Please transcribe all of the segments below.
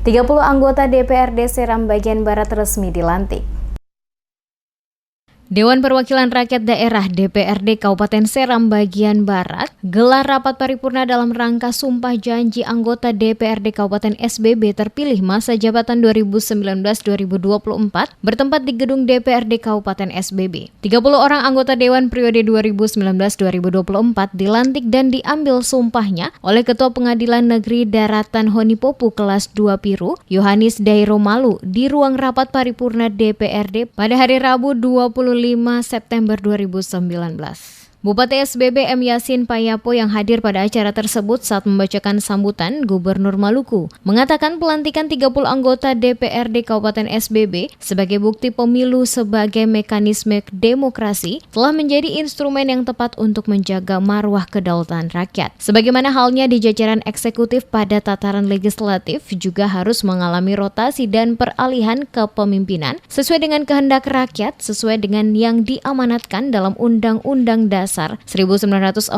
30 anggota DPRD Seram bagian Barat resmi dilantik. Dewan Perwakilan Rakyat Daerah DPRD Kabupaten Seram bagian Barat gelar rapat paripurna dalam rangka sumpah janji anggota DPRD Kabupaten SBB terpilih masa jabatan 2019-2024 bertempat di gedung DPRD Kabupaten SBB. 30 orang anggota Dewan periode 2019-2024 dilantik dan diambil sumpahnya oleh Ketua Pengadilan Negeri Daratan Honipopu kelas 2 Piru, Yohanis Dairo Malu di ruang rapat paripurna DPRD pada hari Rabu 25 September 2019. Bupati SBB M. Yasin Payapo yang hadir pada acara tersebut saat membacakan sambutan Gubernur Maluku mengatakan pelantikan 30 anggota DPRD Kabupaten SBB sebagai bukti pemilu sebagai mekanisme demokrasi telah menjadi instrumen yang tepat untuk menjaga marwah kedaulatan rakyat. Sebagaimana halnya di jajaran eksekutif pada tataran legislatif juga harus mengalami rotasi dan peralihan kepemimpinan sesuai dengan kehendak rakyat sesuai dengan yang diamanatkan dalam Undang-Undang Dasar 1945,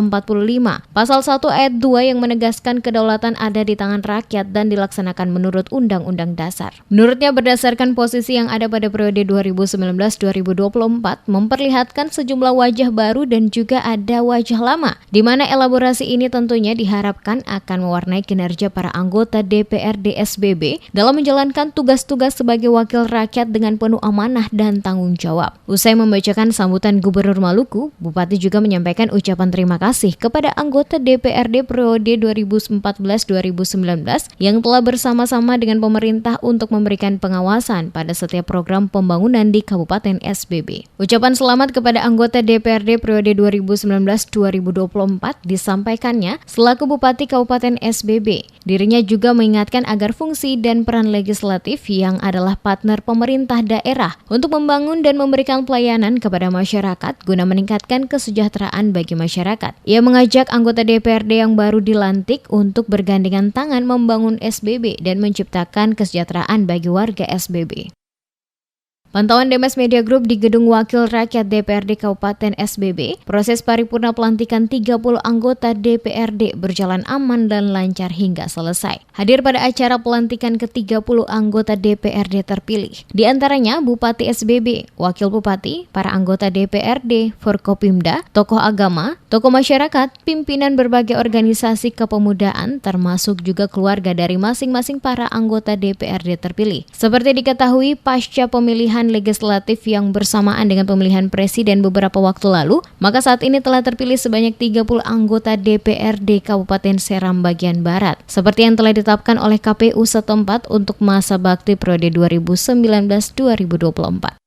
Pasal 1 Ayat 2 yang menegaskan kedaulatan ada di tangan rakyat dan dilaksanakan menurut Undang-Undang Dasar. Menurutnya berdasarkan posisi yang ada pada periode 2019-2024 memperlihatkan sejumlah wajah baru dan juga ada wajah lama, di mana elaborasi ini tentunya diharapkan akan mewarnai kinerja para anggota DPRD SBB dalam menjalankan tugas-tugas sebagai wakil rakyat dengan penuh amanah dan tanggung jawab. Usai membacakan sambutan Gubernur Maluku, Bupati juga menyampaikan ucapan terima kasih kepada anggota DPRD periode 2014-2019 yang telah bersama-sama dengan pemerintah untuk memberikan pengawasan pada setiap program pembangunan di Kabupaten SBB. Ucapan selamat kepada anggota DPRD periode 2019-2024 disampaikannya selaku Bupati Kabupaten SBB. Dirinya juga mengingatkan agar fungsi dan peran legislatif yang adalah partner pemerintah daerah untuk membangun dan memberikan pelayanan kepada masyarakat guna meningkatkan kesejahteraan bagi masyarakat. Ia mengajak anggota DPRD yang baru dilantik untuk bergandengan tangan membangun SBB dan menciptakan kesejahteraan bagi warga SBB. Pantauan Demes Media Group di Gedung Wakil Rakyat DPRD Kabupaten SBB, proses paripurna pelantikan 30 anggota DPRD berjalan aman dan lancar hingga selesai. Hadir pada acara pelantikan ke-30 anggota DPRD terpilih, di antaranya Bupati SBB, Wakil Bupati, para anggota DPRD, Forkopimda, tokoh agama, tokoh masyarakat, pimpinan berbagai organisasi kepemudaan, termasuk juga keluarga dari masing-masing para anggota DPRD terpilih. Seperti diketahui, pasca pemilihan legislatif yang bersamaan dengan pemilihan presiden beberapa waktu lalu, maka saat ini telah terpilih sebanyak 30 anggota DPRD Kabupaten Seram bagian Barat, seperti yang telah ditetapkan oleh KPU setempat untuk masa bakti periode 2019-2024.